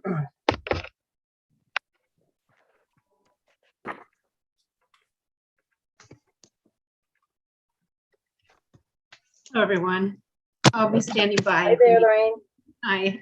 Hello, everyone. I'll be standing by. Hi there, Lorraine. Hi.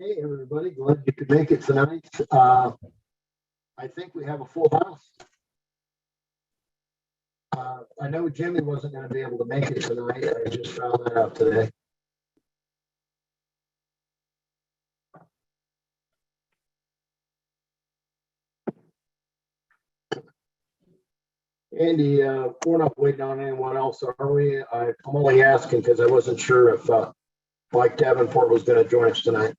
Hey, everybody, glad you could make it tonight. I think we have a full house. I know Jimmy wasn't going to be able to make it tonight. I just found that out today. Andy, we're not waiting on anyone else, are we? I'm only asking because I wasn't sure if Mike Davenport was going to join us tonight.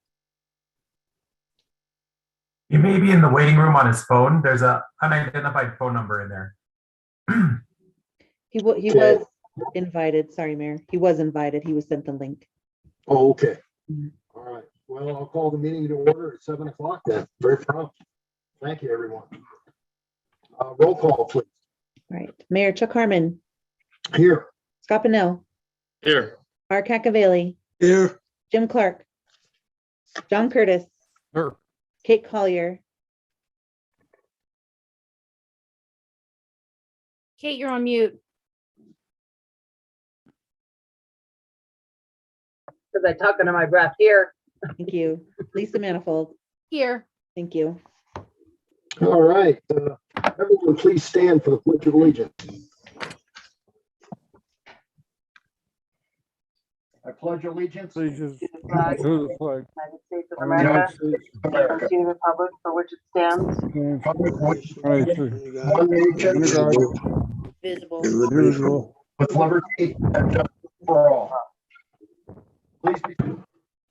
He may be in the waiting room on his phone. There's a unidentified phone number in there. He Okay. was invited. Sorry, Mayor. He was invited. He was sent the link. Oh, okay. Mhm. All right. Well, I'll call the meeting to order at 7 o'clock then. Very prompt. Thank you, everyone. Roll call, please. All right. Mayor Chuck Harmon, Here. Scott Pennell, Here. Art Cacavelli, Here. Jim Clark, John Curtis, Here. Kate Collier, Kate, you're on mute. Because I talk under my breath here. thank you. Lisa Manifold, Here. thank you. All right. Everyone, please stand for the Pledge of Allegiance. I pledge allegiance to Allegiance To the flag of to the flag United States of of the America, United States and to the republic for which it stands, and one nation Visible. indivisible. with liberty and justice for all. Please be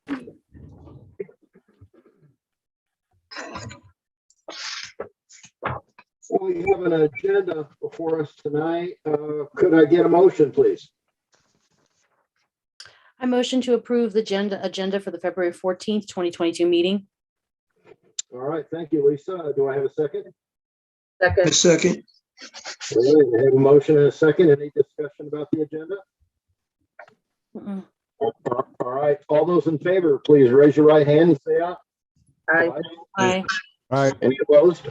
seated. So we have an agenda before us tonight. Could I get a motion, please? I motion to approve the agenda for the February 14th, 2022 meeting. All right, thank you, Lisa. Do I have a second? second, Second, All right, I have a motion and a second. Any discussion about the agenda? Mm-mm. All right, all those in favor, please raise your right hand and say aye. I, Aye. All right. Any opposed?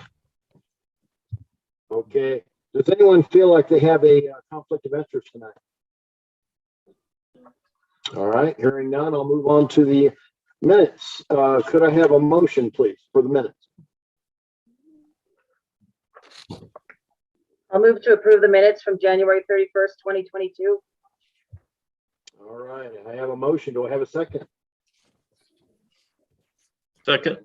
Okay. Does anyone feel like they have a conflict of interest tonight? All right, hearing none, I'll move on to the minutes. Could I have a motion, please, for the minutes? I'll move to approve the minutes from January 31st, 2022. All right, I have a motion. Do I have a second? Second.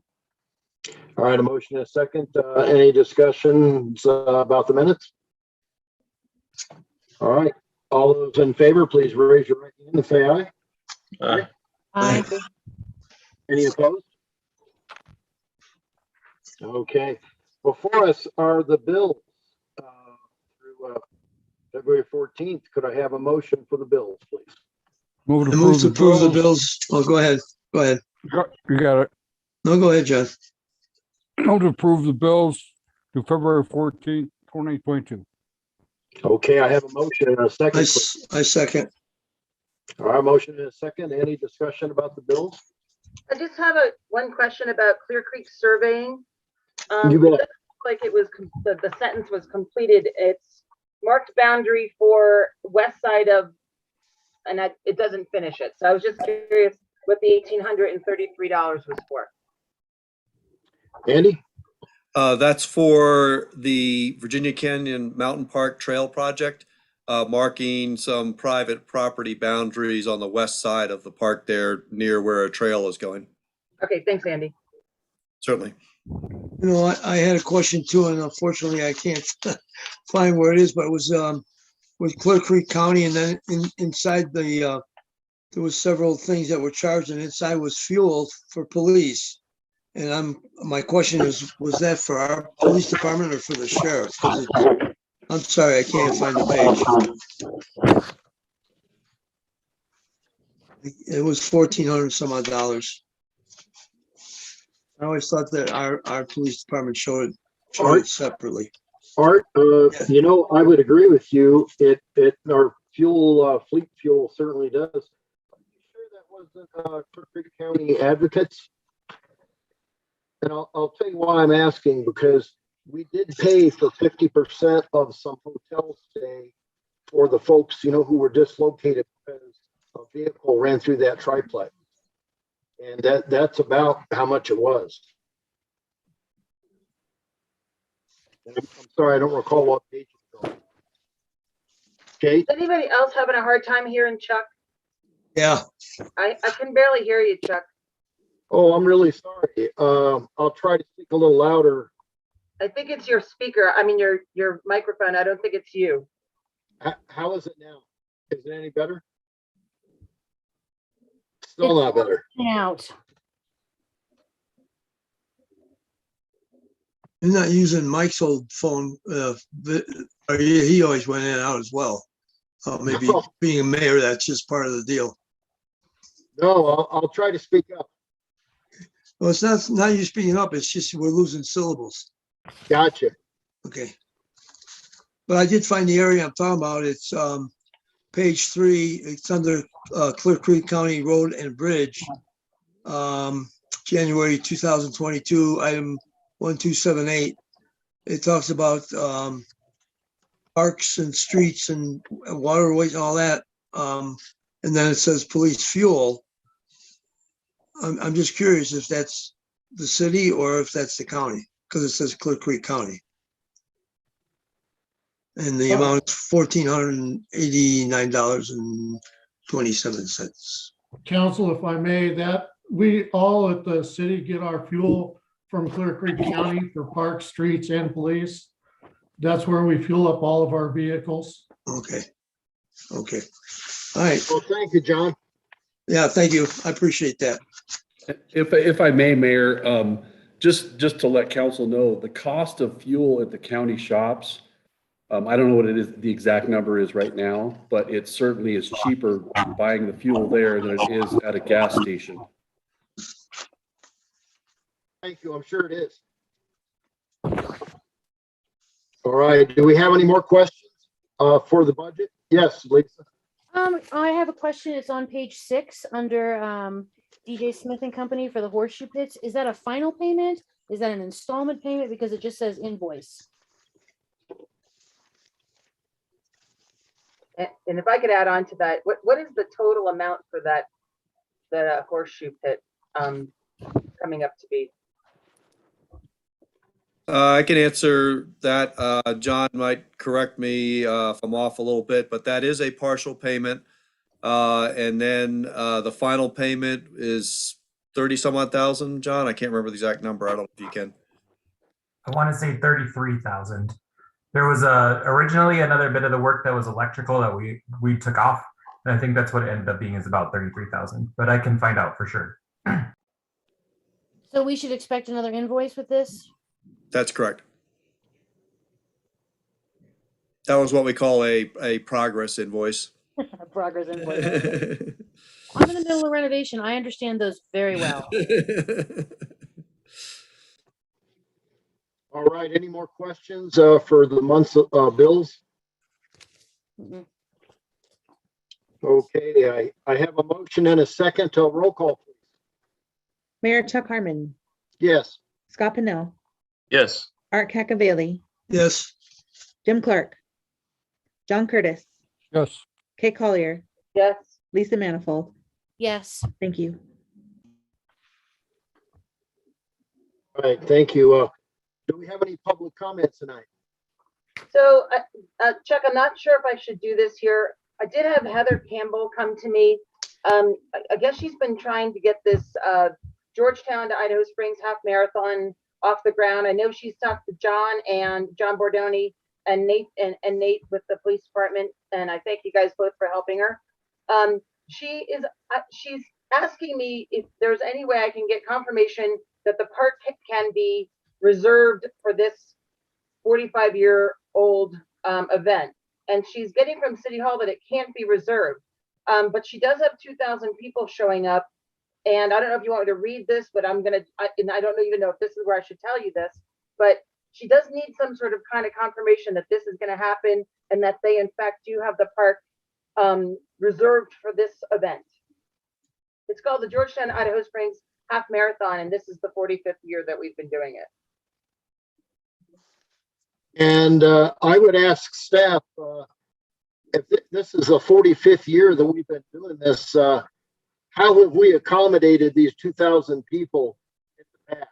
All right, a motion and a second. Any discussions about the minutes? All right, all those in favor, please raise your right hand and say aye. Aye. Aye. Any opposed? Okay, before us are the bills through February 14th. Could I have a motion for the bills, please? Move I move to approve the bills. Oh, go ahead. Go ahead. You got it. No, go ahead, John. Move to approve the bills to February 14th, 2022. Okay, I have a motion and a second. I second. All right, motion and a second. Any discussion about the bills? I just have one question about Clear Creek surveying. You It bet. doesn't look like it was, the sentence was completed. It's marked boundary for west side of, and it doesn't finish it. So I was just curious what the $1,833 was for. Andy? That's for the Virginia Canyon Mountain Park Trail Project, marking some private property boundaries on the west side of the park there near where a trail is going. Okay, thanks, Andy. Certainly. You know, I had a question too, and unfortunately I can't find where it is, but it was with Clear Creek County, and then inside there was several things that were charged, and inside was fuel for police. And my question is, was that for our police department or for the sheriff? 'Cause I'm sorry, I can't find the page. It was $1,400 some odd dollars. I always thought that our police department showed it separately. Art, you know, I would agree with you. Our fuel, fleet fuel certainly does. Are you sure that wasn't Clear Creek County Advocates? And I'll tell you why I'm asking, because we did pay for 50% of some hotel stay for the folks, you know, who were dislocated because a vehicle ran through that triplex. And that's about how much it was. And I'm sorry, I don't recall what page it's on. Okay, Is anybody else having a hard time hearing Chuck? Yeah, I can barely hear you, Chuck. oh, I'm really sorry. I'll try to speak a little louder. I think it's your speaker. I mean, your microphone. I don't think it's you. How is it now? Is it any better? Still not better. Out. you're not using Mike's old phone, or he always went in and out as well. Maybe No. being a mayor, that's just part of the deal. No, I'll try to speak up. Well, it's not you speaking up, it's just we're losing syllables. Gotcha. Okay. But I did find the area I'm talking about. It's page 3. It's under Clear Creek County Road and Bridge. January 2022, item 1278. It talks about parks and streets and waterways and all that. And then it says police fuel. I'm just curious if that's the city or if that's the county, because it says Clear Creek County. And the amount is $1,489.27. Council, if I may, that we all at the city get our fuel from Clear Creek County for parks, streets, and police. That's where we fuel up all of our vehicles. Okay. Okay. All right. Well, thank you, John. Yeah, thank you. I appreciate that. If I may, Mayor, just to let council know, the cost of fuel at the county shops, I don't know what it is, the exact number is right now, but it certainly is cheaper buying the fuel there than it is at a gas station. Thank you. I'm sure it is. All right. Do we have any more questions for the budget? Yes, Lisa. I have a question. It's on page 6 under DJ Smith and Company for the horseshoe pits. Is that a final payment? Is that an installment payment? Because it just says invoice. And if I could add on to that, what is the total amount for that horseshoe pit coming up to be? I can answer that. John might correct me if I'm off a little bit, but that is a partial payment. And then the final payment is 30 some odd thousand, John. I can't remember the exact number. I don't know if you can. I want to say 33,000. There was originally another bit of the work that was electrical that we took off. And I think that's what it ended up being, is about 33,000, but I can find out for sure. So we should expect another invoice with this? That's correct. That was what we call a progress invoice. A progress invoice. I'm in the middle of renovation. I understand those very well. All right. Any more questions for the month's bills? Mm-mm. Okay, I have a motion and a second to roll call, please. Mayor Chuck Harmon, Yes. Scott Pennell, Yes. Art Cacavelli, Yes. Jim Clark, John Curtis, yes, Kate Collier, Yes. Lisa Manifold. Yes. Thank you. All right, thank you. Do we have any public comments tonight? So, Chuck, I'm not sure if I should do this here. I did have Heather Campbell come to me. I guess she's been trying to get this Georgetown to Idaho Springs half marathon off the ground. I know she's talked to John and John Bordoni and Nate and Nate with the police department, and I thank you guys both for helping her. She's asking me if there's any way I can get confirmation that the park can be reserved for this 45-year-old event. And she's getting from City Hall that it can't be reserved. But she does have 2,000 people showing up. And I don't know if you want me to read this, but and I don't even know if this is where I should tell you this, but she does need some sort of kind of confirmation that this is going to happen and that they in fact do have the park reserved for this event. It's called the Georgetown Idaho Springs Half Marathon, and this is the 45th year that we've been doing it. And I would ask staff, if this is the 45th year that we've been doing this, how have we accommodated these 2,000 people in the past?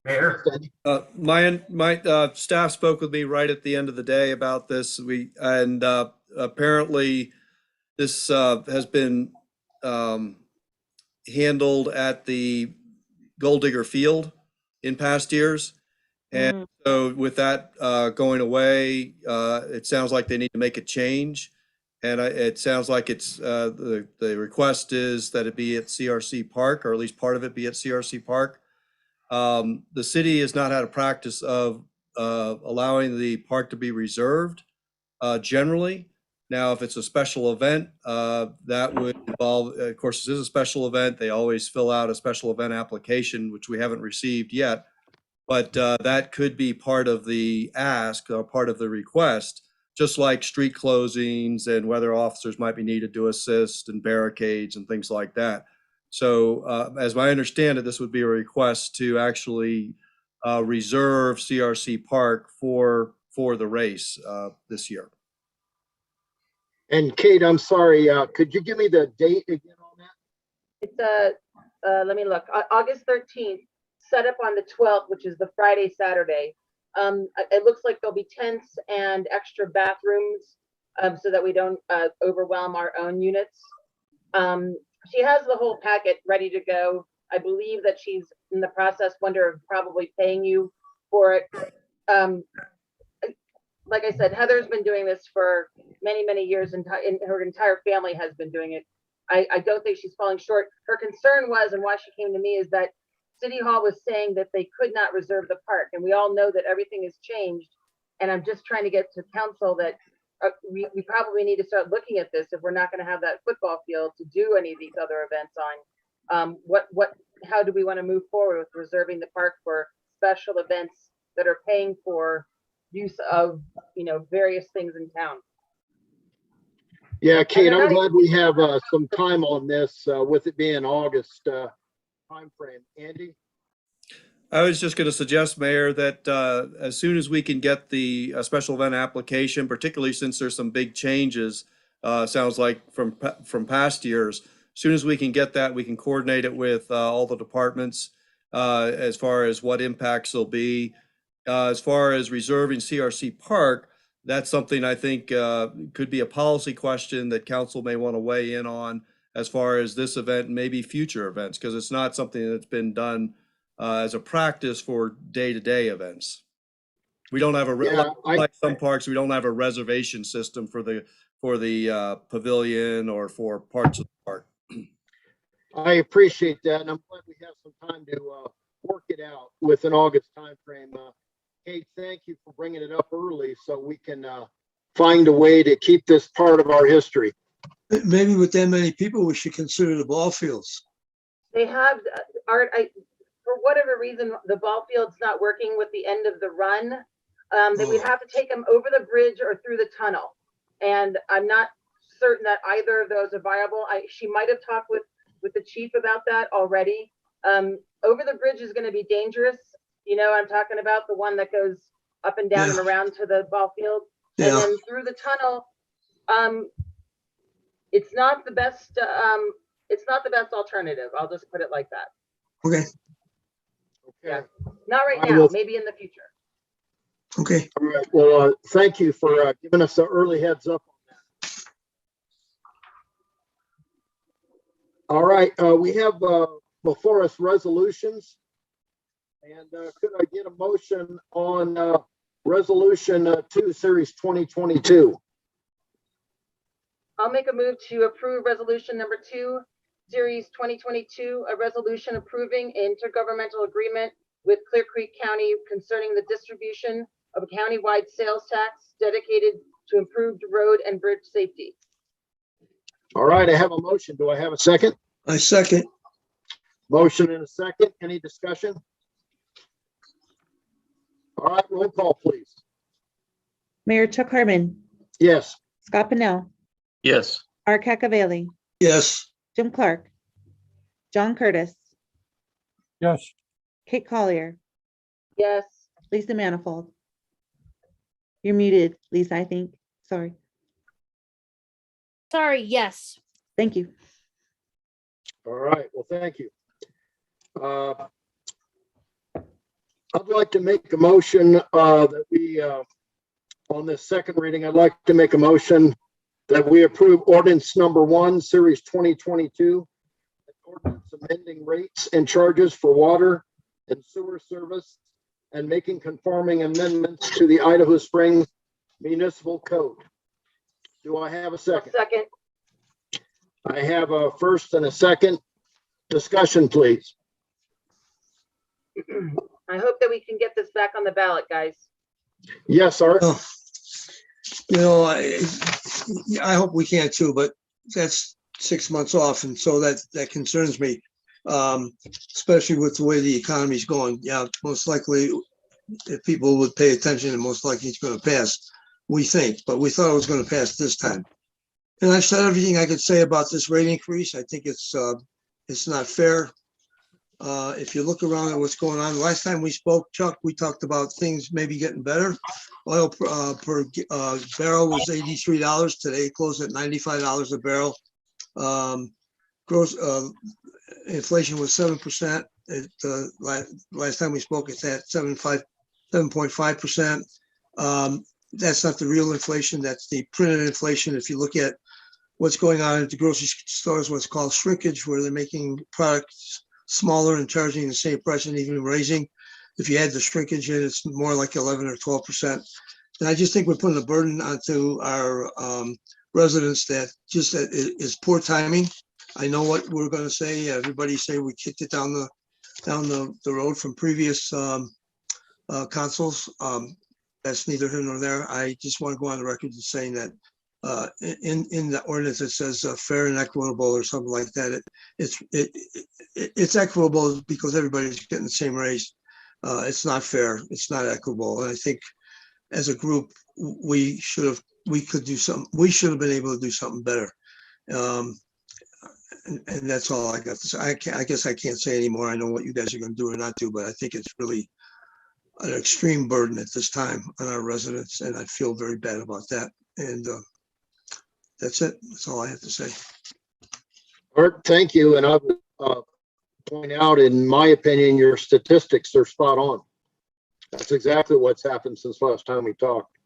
Mayor, My staff spoke with me right at the end of the day about this. Apparently this has been handled at the Gold Digger Field in past years. And so with that going away, it sounds like they need to make a change. And it sounds like it's the request is that it be at CRC Park, or at least part of it be at CRC Park. The city has not had a practice of allowing the park to be reserved generally. Now, if it's a special event, that would involve, of course, this is a special event. They always fill out a special event application, which we haven't received yet. But that could be part of the ask or part of the request, just like street closings and whether officers might be needed to assist and barricades and things like that. So as I understand it, this would be a request to actually reserve CRC Park for the race this year. And Kate, I'm sorry, could you give me the date again on that? It's let me look, August 13th, set up on the 12th, which is the Friday, Saturday. It looks like there'll be tents and extra bathrooms so that we don't overwhelm our own units. She has the whole packet ready to go. I believe that she's in the process, wonder of probably paying you for it. Like I said, Heather's been doing this for many, many years, and her entire family has been doing it. I don't think she's falling short. Her concern was, and why she came to me, is that City Hall was saying that they could not reserve the park, and we all know that everything has changed. And I'm just trying to get to council that we probably need to start looking at this if we're not going to have that football field to do any of these other events on. How do we want to move forward with reserving the park for special events that are paying for use of, various things in town? Yeah, Kate, I'm glad we have some time on this with it being August timeframe. Andy? I was just going to suggest, Mayor, that as soon as we can get the special event application, particularly since there's some big changes, sounds like from past years, as soon as we can get that, we can coordinate it with all the departments as far as what impacts will be. As far as reserving CRC Park, that's something I think could be a policy question that council may want to weigh in on as far as this event and maybe future events, because it's not something that's been done as a practice for day-to-day events. We don't have like some parks, we don't have a reservation system for the pavilion or for parts of the park. I appreciate that, and I'm glad we have some time to work it out with an August timeframe. Kate, thank you for bringing it up early so we can find a way to keep this part of our history. Maybe with that many people, we should consider the ball fields. They have, Art, for whatever reason, the ball field's not working with the end of the run. Then we'd have to take them over the bridge or through the tunnel. And I'm not certain that either of those are viable. She might have talked with the chief about that already. Over the bridge is going to be dangerous. I'm talking about the one that goes up and down and around to the ball field. And then through the tunnel, it's not the best. It's not the best alternative. I'll just put it like that. Okay. Yeah. Not right now. Maybe in the future. Okay. All right. Well, thank you for giving us an early heads up on that. All right. We have before us resolutions. And could I get a motion on resolution 2, series 2022? I'll make a move to approve resolution number 2, series 2022, a resolution approving intergovernmental agreement with Clear Creek County concerning the distribution of a countywide sales tax dedicated to improved road and bridge safety. All right, I have a motion. Do I have a second? I second. Motion and a second. Any discussion? All right, roll call, please. Mayor Chuck Harmon, Yes. Scott Pennell, Yes. Art Cacavelli, Yes. Jim Clark, John Curtis, Yes. Kate Collier, Yes. Lisa Manifold. You're muted, Lisa, I think. Sorry. Sorry, yes. Thank you. All right, well, thank you. I'd like to make a motion that we, on this second reading, I'd like to make a motion that we approve ordinance number 1, series 2022. Ordinance amending rates and charges for water and sewer service and making conforming amendments to the Idaho Springs Municipal Code. Do I have a second? Second. I have a first and a second. Discussion, please. I hope that we can get this back on the ballot, guys. Yes, Art. Oh, I hope we can too, but that's 6 months off, and so that concerns me. Especially with the way the economy's going. Yeah, most likely, if people would pay attention, and most likely it's going to pass. We think, but we thought it was going to pass this time. And I've said everything I could say about this rate increase. I think it's not fair. If you look around at what's going on, last time we spoke, Chuck, we talked about things maybe getting better. Oil per barrel was $83. Today it closed at $95 a barrel. Gross inflation was 7%. Last time we spoke, it's at 7.5%. That's not the real inflation. That's the printed inflation. If you look at what's going on at the grocery stores, what's called shrinkage, where they're making products smaller and charging the same price and even raising. If you add the shrinkage in, it's more like 11 or 12%. And I just think we're putting a burden onto our residents that just is poor timing. I know what we're going to say. Everybody say we kicked it down the road from previous councils. That's neither here nor there. I just want to go on the record as saying that in the ordinance it says fair and equitable or something like that. It's equitable because everybody's getting the same raise. It's not fair. It's not equitable. And I think as a group we should have been able to do something better. And that's all I got to say. I guess I can't say anymore. I know what you guys are going to do or not do, but I think it's really an extreme burden at this time on our residents, and I feel very bad about that. And that's it. That's all I have to say. Art, thank you. And I would point out, in my opinion, your statistics are spot on. That's exactly what's happened since last time we talked.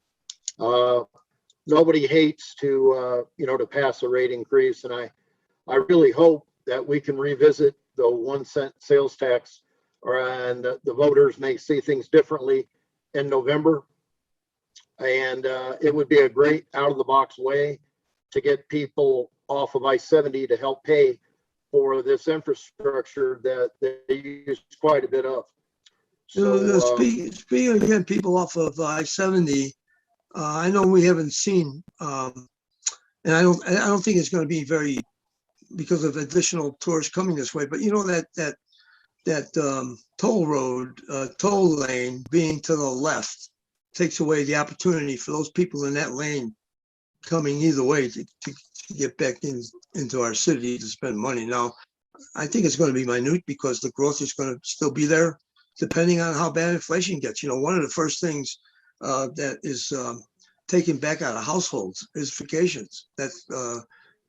Nobody hates to pass a rate increase, and I really hope that we can revisit the 1 cent sales tax, and the voters may see things differently in November. And it would be a great out-of-the-box way to get people off of I-70 to help pay for this infrastructure that they use quite a bit of. So, speaking again, people off of I-70, I know we haven't seen, and I don't think it's going to be very, because of additional tourists coming this way. But you know that toll lane being to the left takes away the opportunity for those people in that lane coming either way to get back into our city to spend money. Now, I think it's going to be minute because the growth is going to still be there, depending on how bad inflation gets. One of the first things that is taken back out of households is vacations. That's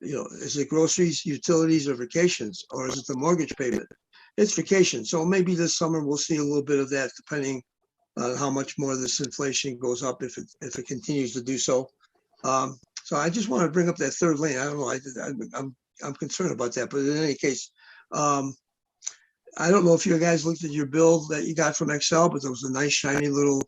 is it groceries, utilities, or vacations, or is it the mortgage payment? It's vacation. So maybe this summer we'll see a little bit of that, depending on how much more this inflation goes up, if it continues to do so. So I just want to bring up that third lane. I don't know. I'm concerned about that. But in any case, I don't know if you guys looked at your bill that you got from Excel, but there was a nice shiny little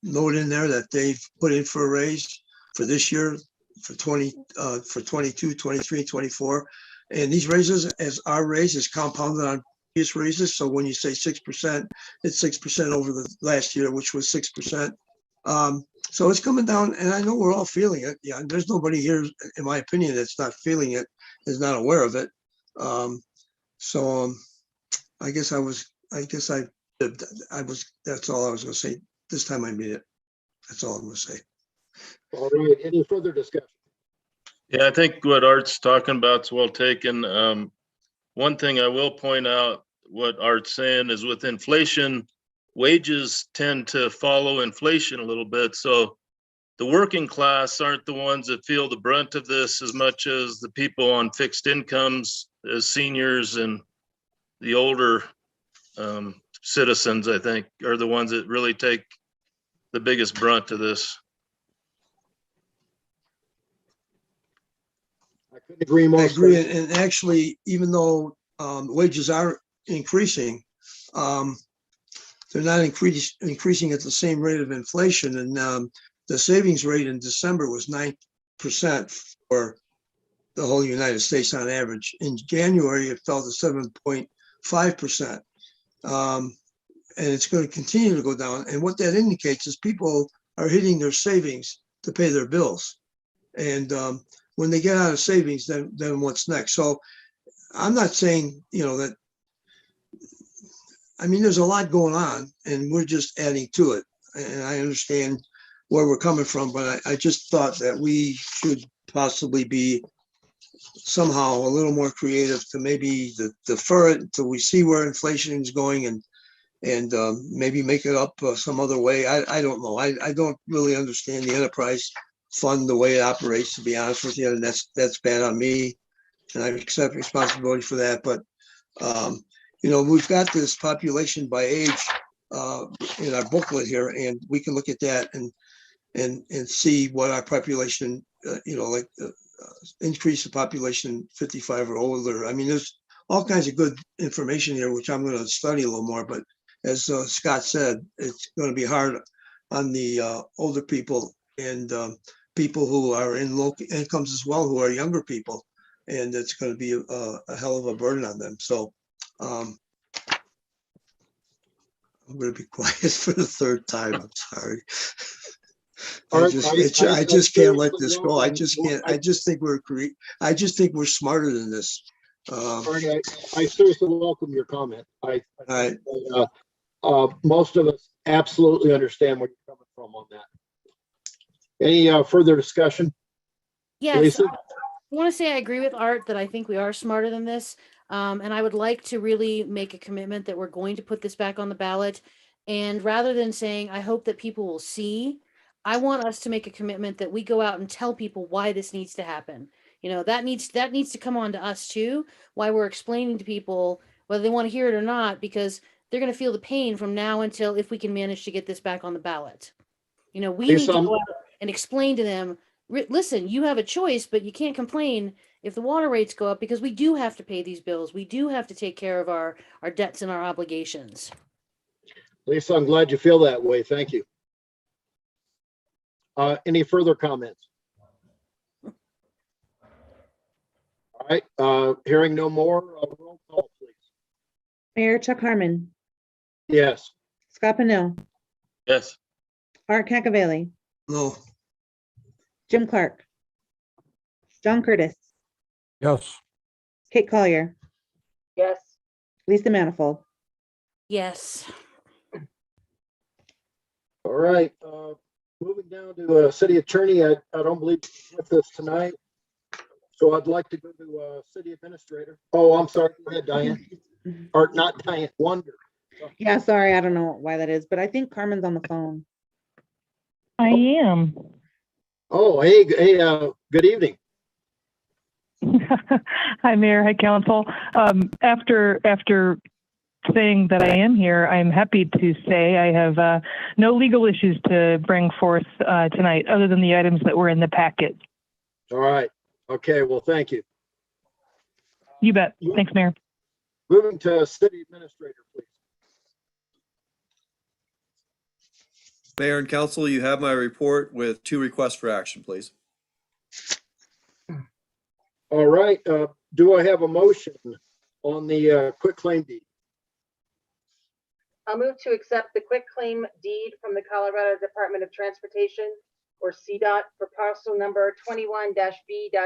note in there that they've put in for a raise for this year, for 22, 23, 24. And these raises, as our raise, is compounded on previous raises. So when you say 6%, it's 6% over the last year, which was 6%. So it's coming down, and I know we're all feeling it. Yeah, there's nobody here, in my opinion, that's not feeling it, is not aware of it. I guess I was. That's all I was going to say. This time I mean it. That's all I'm going to say. all right, any further discussion? Yeah, I think what Art's talking about is well taken. One thing I will point out, what Art's saying is with inflation, wages tend to follow inflation a little bit. So the working class aren't the ones that feel the brunt of this as much as the people on fixed incomes, as seniors and the older citizens, I think, are the ones that really take the biggest brunt of this. I couldn't agree more. I agree. And actually, even though wages are increasing, they're not increasing at the same rate of inflation. And the savings rate in December was 9% for the whole United States on average. In January, it fell to 7.5%. And it's going to continue to go down. And what that indicates is people are hitting their savings to pay their bills. And when they get out of savings, then what's next? So I'm not saying, that, I mean, there's a lot going on and we're just adding to it. And I understand where we're coming from, but I just thought that we should possibly be somehow a little more creative to maybe defer it until we see where inflation is going and maybe make it up some other way. I don't know. I don't really understand the enterprise fund, the way it operates, to be honest with you. And that's bad on me. And I accept responsibility for that. But, we've got this population by age in our booklet here, and we can look at that and see what our population, increase the population 55 or older. I mean, there's all kinds of good information here, which I'm going to study a little more. But as Scott said, it's going to be hard on the older people and people who are in low incomes as well, who are younger people. And it's going to be a hell of a burden on them. So I'm going to be quiet for the third time. I'm sorry. I just can't let this go. I just can't. I just think we're smarter than this. I seriously welcome your comment. Most of us absolutely understand where you're coming from on that. Any further discussion? Yes, Lisa? I want to say I agree with Art that I think we are smarter than this. And I would like to really make a commitment that we're going to put this back on the ballot. And rather than saying, I hope that people will see, I want us to make a commitment that we go out and tell people why this needs to happen. That needs to come on to us too, why we're explaining to people whether they want to hear it or not, because they're going to feel the pain from now until if we can manage to get this back on the ballot. We need to go out and explain to them, listen, you have a choice, but you can't complain if the water rates go up because we do have to pay these bills. We do have to take care of our debts and our obligations. Lisa, I'm glad you feel that way. Thank you. Any further comments? All right, hearing no more, roll call, please. Mayor Chuck Harmon, Yes. Scott Pennell, Yes. Art Cacavelli, No. Jim Clark, John Curtis, Yes. Kate Collier, Yes. Lisa Manifold. Yes. All right, moving down to city attorney. I don't believe he's with us tonight. So I'd like to go to city administrator. Oh, I'm sorry. Go ahead, Diane. Or not Diane, Wonder. Yeah, sorry, I don't know why that is, but I think Carmen's on the phone. I am. Oh, hey, good evening. Hi, Mayor. Hi, Council. After saying that I am here, I'm happy to say I have no legal issues to bring forth tonight, other than the items that were in the packet. All right. Okay. Well, thank you. You bet. Thanks, Mayor. Moving to city administrator, please. Mayor and council, you have my report with 2 requests for action, please. All right. Do I have a motion on the quitclaim deed? I'll move to accept the quitclaim deed from the Colorado Department of Transportation, or CDOT, for parcel number 21-B-EX,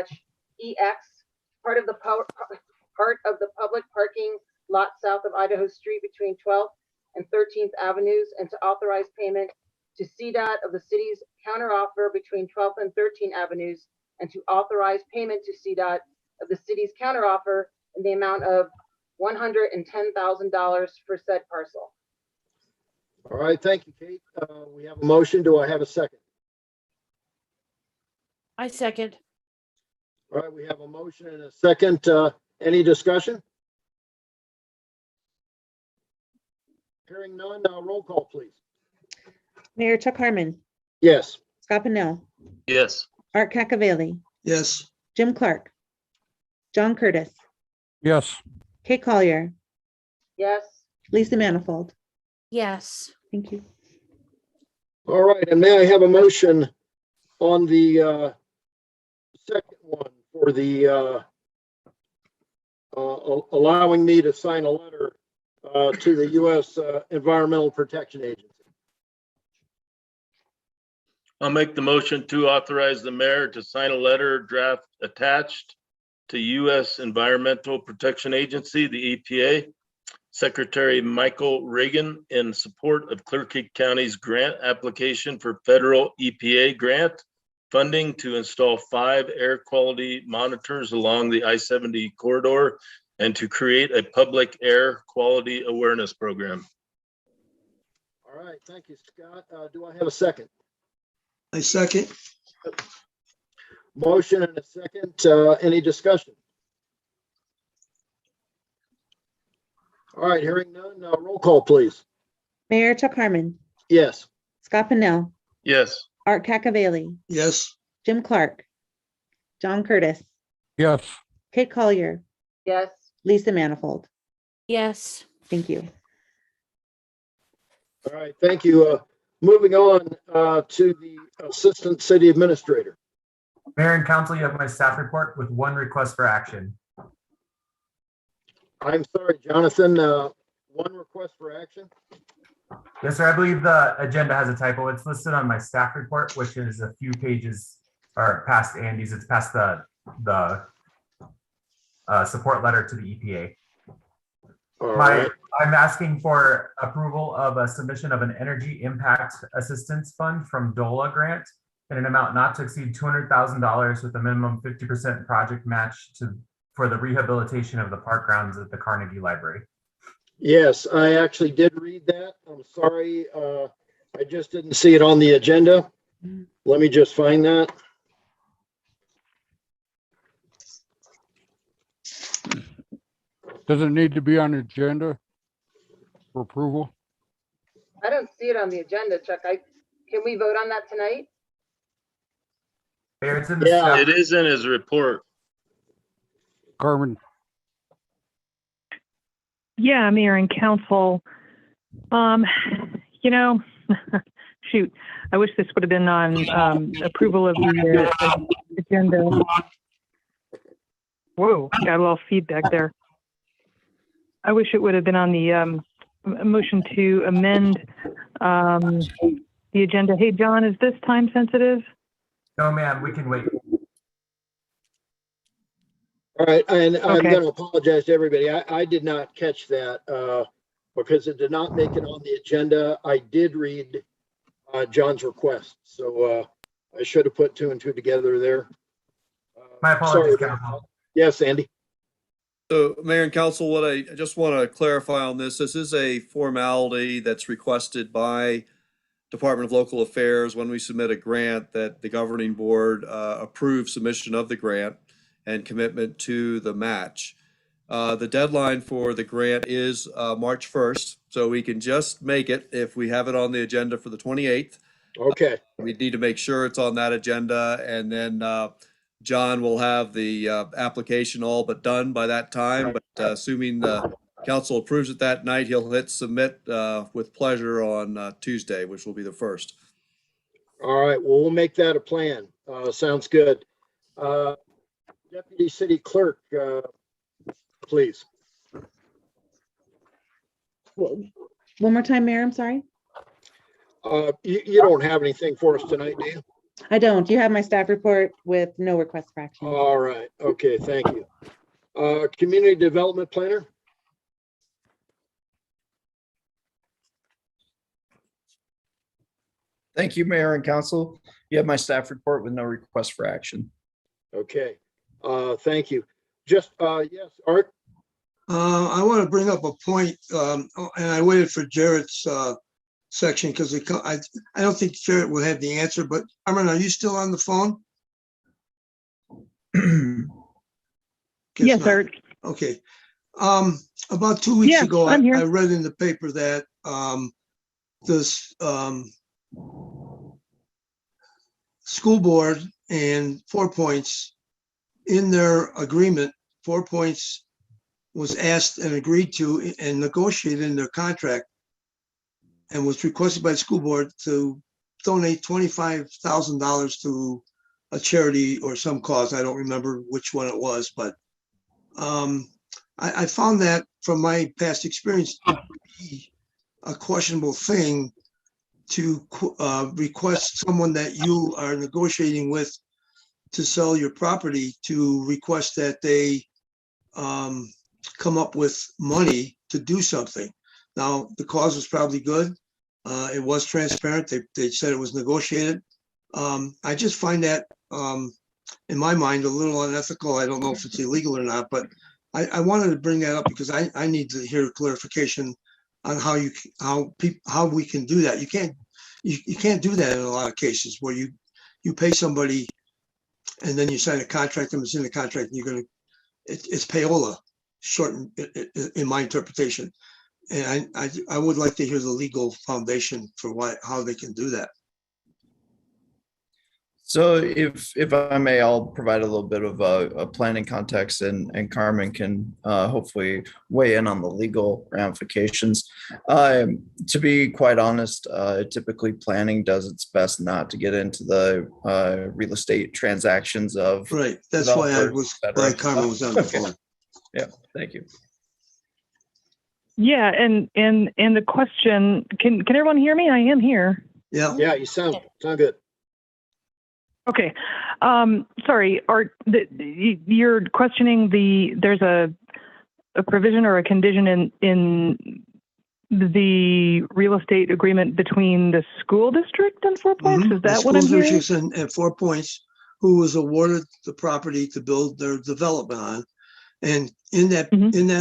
part of the public parking lot south of Idaho Street between 12th and 13th Avenues, and to authorize payment to CDOT of the city's counteroffer between 12th and 13th Avenues, and to authorize payment to CDOT of the city's counteroffer in the amount of $110,000 for said parcel. All right. Thank you, Kate. We have a motion. Do I have a second? I second. All right, we have a motion and a second. Any discussion? Hearing none, roll call, please. Mayor Chuck Harmon, Yes. Scott Pennell, Yes. Art Cacavelli, Yes, Jim Clark, John Curtis, Yes, Kate Collier, Yes, Lisa Manifold. Yes. Thank you. All right, and may I have a motion on the second one for the allowing me to sign a letter to the U.S. Environmental Protection Agency? I'll make the motion to authorize the mayor to sign a letter draft attached to U.S. Environmental Protection Agency, the EPA, Secretary Michael Reagan, in support of Clear Creek County's grant application for federal EPA grant funding to install 5 air quality monitors along the I-70 corridor and to create a public air quality awareness program. All right, thank you, Scott. Do I have a second? I second. Motion and a second. Any discussion? All right, hearing none, roll call, please. Mayor Chuck Harmon, Yes. Scott Pennell, Yes. Art Cacavelli, Yes, Jim Clark, John Curtis, yes, Kate Collier, yes, Lisa Manifold. Yes. Thank you. All right, thank you. Moving on to the Assistant City Administrator. Mayor and council, you have my staff report with 1 request for action. I'm sorry, Jonathan, 1 request for action? Yes, sir. I believe the agenda has a typo. It's listed on my staff report, which is a few pages or past Andy's. It's past the support letter to the EPA. All right. I'm asking for approval of a submission of an energy impact assistance fund from DOLA grant in an amount not to exceed $200,000 with a minimum 50% project match for the rehabilitation of the park grounds at the Carnegie Library. Yes, I actually did read that. I'm sorry. I just didn't see it on the agenda. Let me just find that. does it need to be on the agenda for approval? I don't see it on the agenda, Chuck. Can we vote on that tonight? Mayor, it's in the Yeah. staff. It is in his report. Carmen, Yeah, Mayor and Council. You know, shoot, I wish this would have been on approval of the agenda. Whoa, got a little feedback there. I wish it would have been on the motion to amend the agenda. Hey, John, is this time sensitive? No, ma'am, we can wait. All right, and I'm Okay. going to apologize to everybody. I did not catch that because it did not make it on the agenda. I did read John's request, so I should have put 2 and 2 together there. My apologies, Sorry. council. Yes, Andy. So Mayor and Council, what I just want to clarify on this is a formality that's requested by Department of Local Affairs when we submit a grant that the governing board approves submission of the grant and commitment to the match. The deadline for the grant is March 1st, so we can just make it if we have it on the agenda for the 28th. Okay. We need to make sure it's on that agenda, and then John will have the application all but done by that time. But assuming the council approves it that night, he'll hit submit with pleasure on Tuesday, which will be the 1st. All right. Well, we'll make that a plan. Sounds good. Deputy City Clerk, please. One more time, Mayor, I'm sorry. You don't have anything for us tonight, do you? I don't. You have my staff report with no request for action. All right. Okay. Thank you. Community Development Planner. Thank you, Mayor and Council. You have my staff report with no request for action. Okay. Thank you. Just, yes, Art. I want to bring up a point, and I waited for Jarrett's section because I don't think Jarrett will have the answer, but Armin, are you still on the phone? Guess Yes, not. Art. Okay. About 2 weeks Yeah, ago, I'm here. I read in the paper that this school board and 4 Points, in their agreement, 4 Points was asked and agreed to and negotiated in their contract and was requested by the school board to donate $25,000 to a charity or some cause. I don't remember which one it was, but I found that from my past experience to be a questionable thing to request someone that you are negotiating with to sell your property to request that they come up with money to do something. Now, the cause was probably good. It was transparent. They said it was negotiated. I just find that, in my mind, a little unethical. I don't know if it's illegal or not, but I wanted to bring that up because I need to hear clarification on how we can do that. You can't do that in a lot of cases where you pay somebody and then you sign a contract and it's in the contract and it's payola, shortened in my interpretation. And I would like to hear the legal foundation for how they can do that. So if I may, I'll provide a little bit of a planning context and Carmen can hopefully weigh in on the legal ramifications. To be quite honest, typically planning does its best not to get into the real estate transactions of. Right. That's why I was glad Carmen was on the phone. Yeah, thank you. Yeah, and the question, can everyone hear me? I am here. Yeah. Yeah, you sound good. Okay. Sorry, Art, you're questioning there's a provision or a condition in the real estate agreement between the school district and 4 Points? Is that what I'm School hearing? districts and 4 Points, who was awarded the property to build their development on. And in that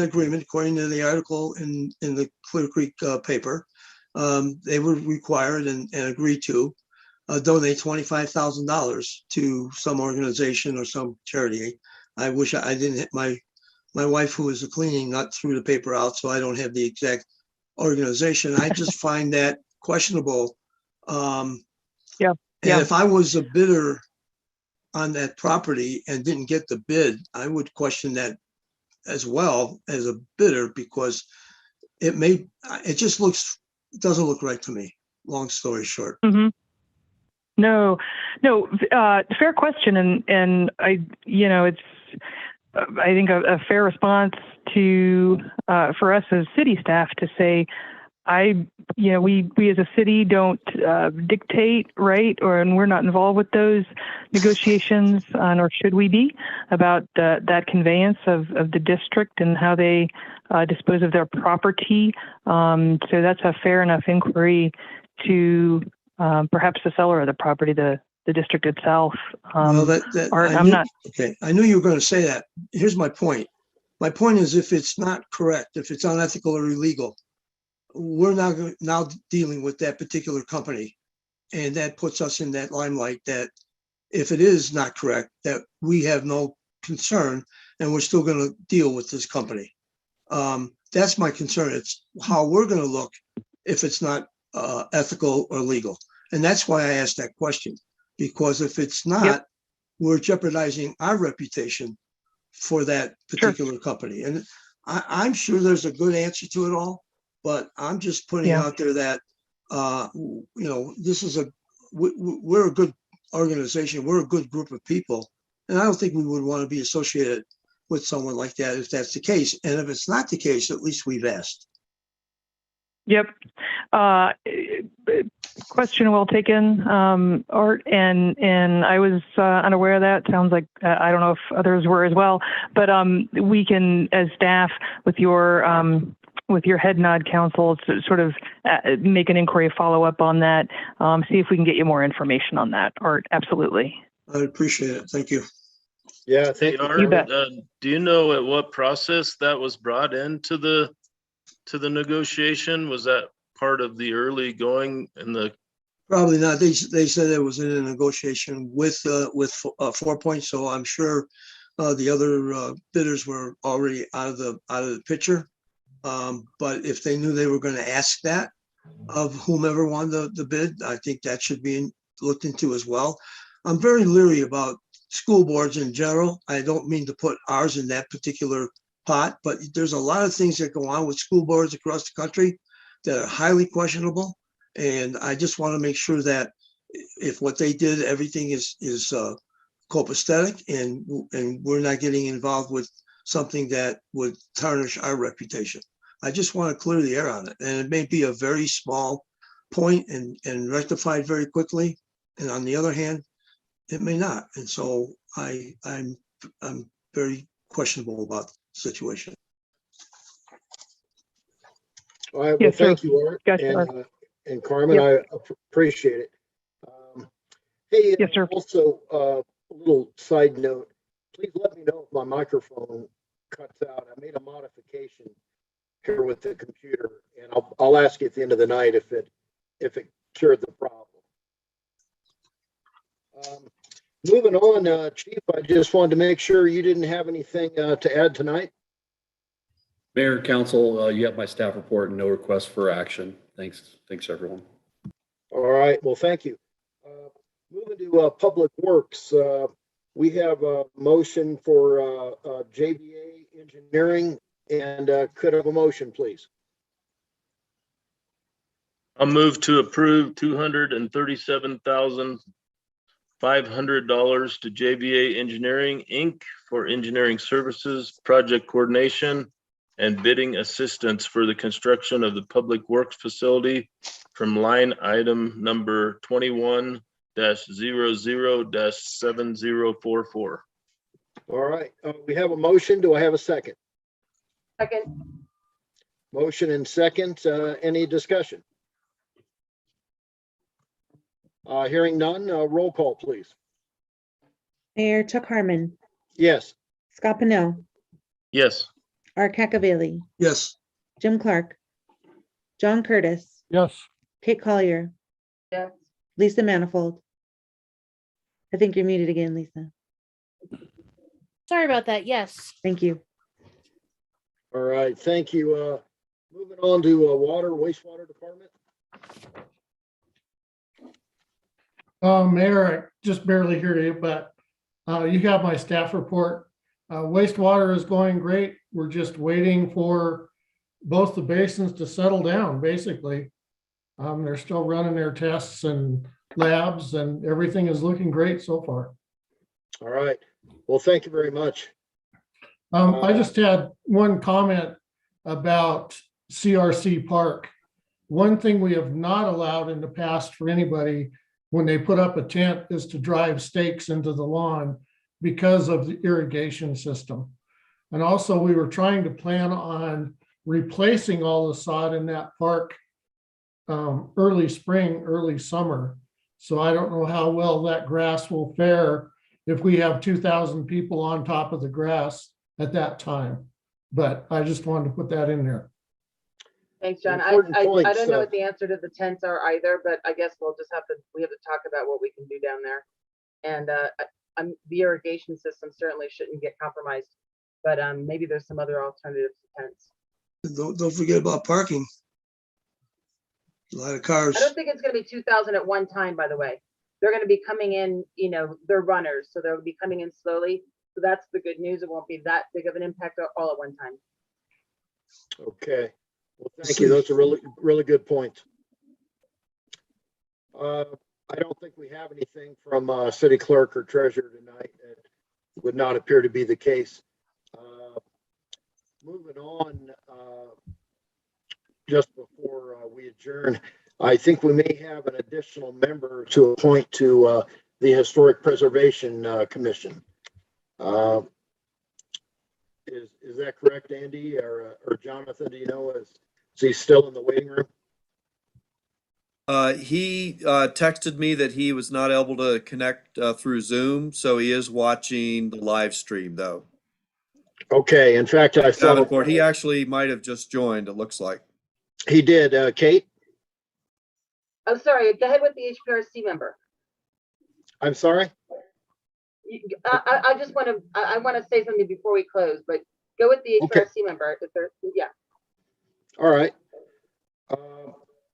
agreement, according to the article in the Clear Creek paper, they were required and agreed to donate $25,000 to some organization or some charity. I wish I didn't. My wife, who is a cleaning nut, threw the paper out, so I don't have the exact organization. I just find that questionable. And if I was a bidder on that property and didn't get the bid, I would question that as well as a bidder, because it doesn't look right to me. Long story short. No, fair question. And it's, I think a fair response to, for us as city staff to say, we as a city don't dictate, right? And we're not involved with those negotiations, nor should we be, about that conveyance of the district and how they dispose of their property. So that's a fair enough inquiry to perhaps the seller of the property, the district itself. I knew you were going to say that. Here's my point. My point is, if it's not correct, if it's unethical or illegal, we're now dealing with that particular company, and that puts us in that limelight that if it is not correct, that we have no concern and we're still going to deal with this company. That's my concern. It's how we're going to look if it's not ethical or legal. And that's why I asked that question, because if it's not, we're jeopardizing our reputation for that particular company. And I'm sure there's a good answer to it all, but I'm just putting out there that, this is we're a good organization. We're a good group of people. And I don't think we would want to be associated with someone like that if that's the case. And if it's not the case, at least we've asked. Yep. Question well taken, Art, and I was unaware of that. Sounds like I don't know if others were as well, but we can, as staff, with your head nod, council, to sort of make an inquiry, follow up on that, see if we can get you more information on that. Art, absolutely. I appreciate it. Thank you. Yeah, Hey, Art, You bet. do you know at what process that was brought into the negotiation? Was that part of the early going in the Probably not. They said it was in a negotiation with 4 Points, so I'm sure the other bidders were already out of the picture. But if they knew they were going to ask that of whomever won the bid, I think that should be looked into as well. I'm very leery about school boards in general. I don't mean to put ours in that particular pot, but there's a lot of things that go on with school boards across the country that are highly questionable. And I just want to make sure that if what they did, everything is copacetic, and we're not getting involved with something that would tarnish our reputation. I just want to clear the air on it. And it may be a very small point and rectified very quickly. And on the other hand, it may not. And so I'm very questionable about the situation. All right, well, Yes, sir. thank you, Art. Yes, sir. And Carmen, I appreciate it. Hey, Yes, sir. also, a little side note, please let me know if my microphone cuts out. I made a modification here with the computer, and I'll ask you at the end of the night if it cured the problem. Moving on, Chief, I just wanted to make sure you didn't have anything to add tonight. Mayor, council, you have my staff report and no request for action. Thanks, everyone. All right, well, thank you. Moving to Public Works, we have a motion for JBA Engineering, and could I have a motion, please? I'll move to approve $237,500 to JBA Engineering, Inc. for engineering services, project coordination, and bidding assistance for the construction of the Public Works facility from line item number 21-00-7044. All right, we have a motion. Do I have a second? Second. Motion and second. Any discussion? Hearing none, roll call, please. Mayor Chuck Harmon, Yes. Scott Pennell, Yes. Art Cacavelli, Yes. Jim Clark, John Curtis, Yes. Kate Collier, Yes. Lisa Manifold. I think you're muted again, Lisa. Sorry about that. Yes. Thank you. All right, thank you. Moving on to Water Wastewater Department. Mayor, I just barely hear you, but you have my staff report. Wastewater is going great. We're just waiting for both the basins to settle down, basically. They're still running their tests and labs, and everything is looking great so far. All right, well, thank you very much. I just had one comment about CRC Park. One thing we have not allowed in the past for anybody when they put up a tent is to drive stakes into the lawn because of the irrigation system. And also we were trying to plan on replacing all the sod in that park early spring, early summer. So I don't know how well that grass will fare if we have 2,000 people on top of the grass at that time. But I just wanted to put that in there. Thanks, John. Important I points, don't know what the answer to the tents are either, but I guess we have to talk about what we can do down there. And the irrigation system certainly shouldn't get compromised, but maybe there's some other alternatives to tents. Don't forget about parking. A lot of cars. I don't think it's going to be 2,000 at one time, by the way. They're going to be coming in, they're runners, so they'll be coming in slowly. So that's the good news. It won't be that big of an impact all at one time. Okay, well, thank you. Those are really, really good points. I don't think we have anything from city clerk or treasurer tonight. It would not appear to be the case. Moving on, just before we adjourn, I think we may have an additional member to appoint to the Historic Preservation Commission. Is that correct, Andy or Jonathan? Do you know, is he still in the waiting room? He texted me that he was not able to connect through Zoom, so he is watching the live stream though. Okay, in fact, I saw Davenport, he actually might have just joined, it looks like. he did. Kate? Oh, sorry, go ahead with the HPRC member. I'm sorry? I just want to, I want to say something before we close, but go with the Okay. HPRC member. If there, yeah. All right.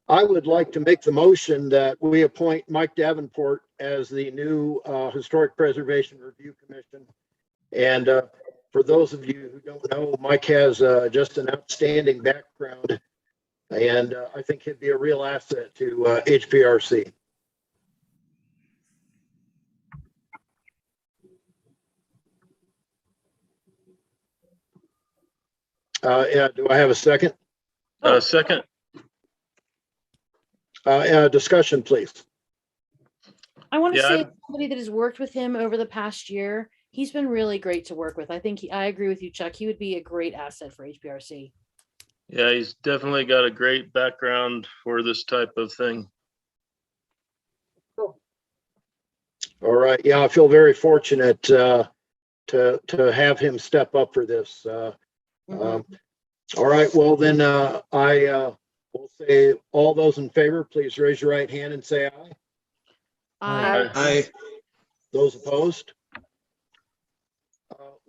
I would like to make the motion that we appoint Mike Davenport as the new Historic Preservation Review Commission. And for those of you who don't know, Mike has just an outstanding background, and I think he'd be a real asset to HPRC. Yeah, do I have a second? Second. Discussion, please. I want to Yeah, say, I'm- as somebody that has worked with him over the past year, he's been really great to work with. I think I agree with you, Chuck. He would be a great asset for HPRC. Yeah, he's definitely got a great background for this type of thing. Cool. All right. Yeah, I feel very fortunate to have him step up for this. All right. Well, then I will say all those in favor, please raise your right hand and say aye. Aye. Those opposed?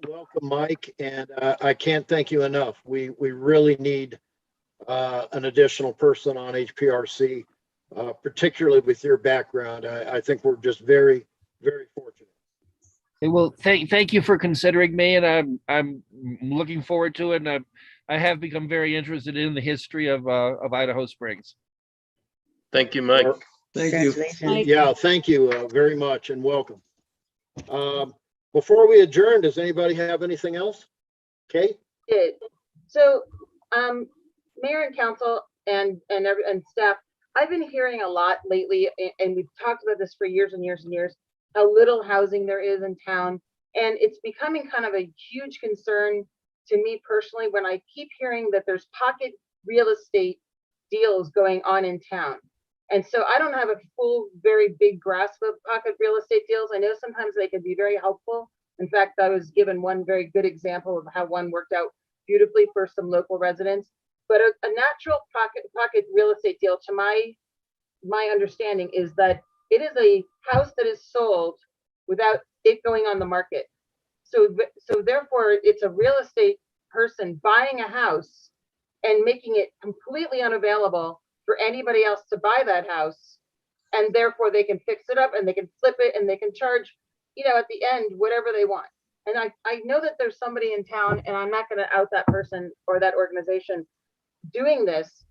Welcome, Mike, and I can't thank you enough. We really need an additional person on HPRC, particularly with your background. I think we're just very, very fortunate. Okay, well, thank you for considering me, and I'm looking forward to it. And I have become very interested in the history of Idaho Springs. Thank you, Mike. Thank you. Congratulations. Yeah, thank you very much and welcome. Before we adjourn, does anybody have anything else? Kate? Did. So, Mayor and Council and staff, I've been hearing a lot lately, and we've talked about this for years and years and years, how little housing there is in town. And it's becoming kind of a huge concern to me personally when I keep hearing that there's pocket real estate deals going on in town. And so I don't have a full, very big grasp of pocket real estate deals. I know sometimes they can be very helpful. In fact, I was given one very good example of how one worked out beautifully for some local residents. But a natural pocket real estate deal, to my understanding, is that it is a house that is sold without it going on the market. So therefore, it's a real estate person buying a house and making it completely unavailable for anybody else to buy that house. And therefore they can fix it up and they can flip it and they can charge, at the end, whatever they want. And I know that there's somebody in town, and I'm not going to out that person or that organization doing this.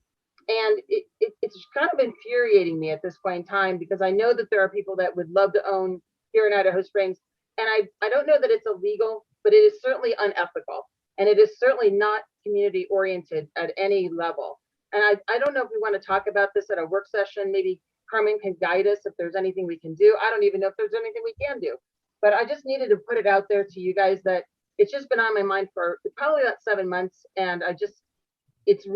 And it's kind of infuriating me at this point in time, because I know that there are people that would love to own here in Idaho Springs. And I don't know that it's illegal, but it is certainly unethical. And it is certainly not community oriented at any level. And I don't know if we want to talk about this at a work session. Maybe Carmen can guide us if there's anything we can do. I don't even know if there's anything we can do. But I just needed to put it out there to you guys that it's just been on my mind for probably about 7 months. And it's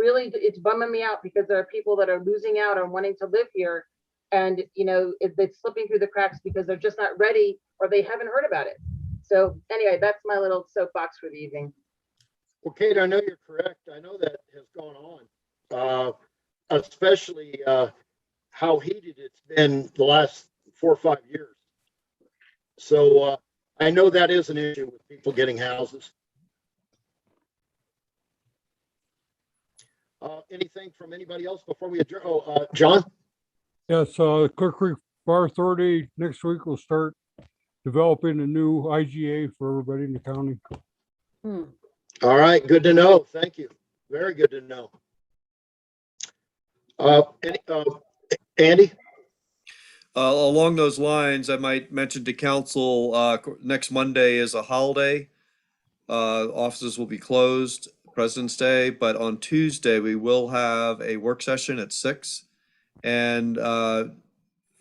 bumming me out, because there are people that are losing out on wanting to live here. And, it's slipping through the cracks because they're just not ready or they haven't heard about it. So anyway, that's my little soapbox for the evening. Well, Kate, I know you're correct. I know that has gone on, especially how heated it's been the last 4 or 5 years. So I know that is an issue with people getting houses. Anything from anybody else before we adjourn? John? Yes, Clear Creek Fire Authority next week will start developing a new IGA for everybody in the county. All right, good to know. Thank you. Very good to know. Andy? Along those lines, I might mention to council, next Monday is a holiday. Offices will be closed, President's Day, but on Tuesday, we will have a work session at 6. And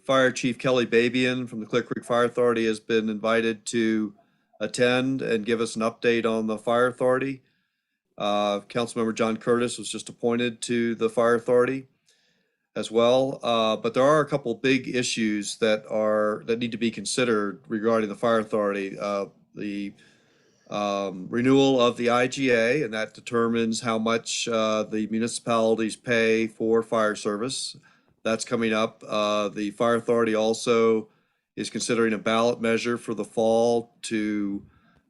Fire Chief Kelly Babian from the Clear Creek Fire Authority has been invited to attend and give us an update on the fire authority. Councilmember John Curtis was just appointed to the fire authority as well. But there are a couple big issues that need to be considered regarding the fire authority. The renewal of the IGA, and that determines how much the municipalities pay for fire service. That's coming up. The fire authority also is considering a ballot measure for the fall to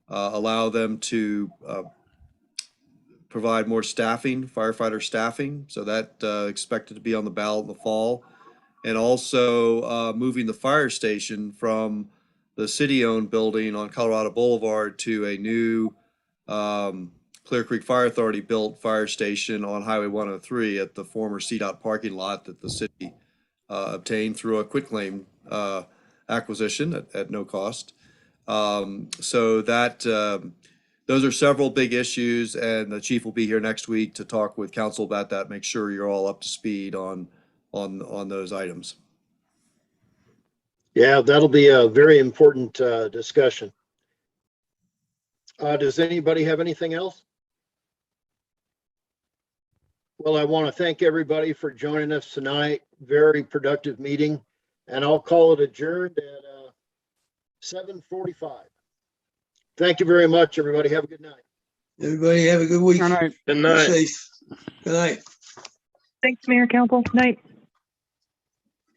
allow them to provide more staffing, firefighter staffing. So that expected to be on the ballot in the fall. And also moving the fire station from the city-owned building on Colorado Boulevard to a new Clear Creek Fire Authority built fire station on Highway 103 at the former CDOT parking lot that the city obtained through a quitclaim acquisition at no cost. So that those are several big issues, and the chief will be here next week to talk with council about that. Make sure you're all up to speed on those items. Yeah, that'll be a very important discussion. Does anybody have anything else? Well, I want to thank everybody for joining us tonight. Very productive meeting, and I'll call it adjourned at 7:45. Thank you very much, everybody. Have a good night. Everybody have a good week. Good night. Good Be night. safe. Good night. Thanks, Mayor, Council. Night.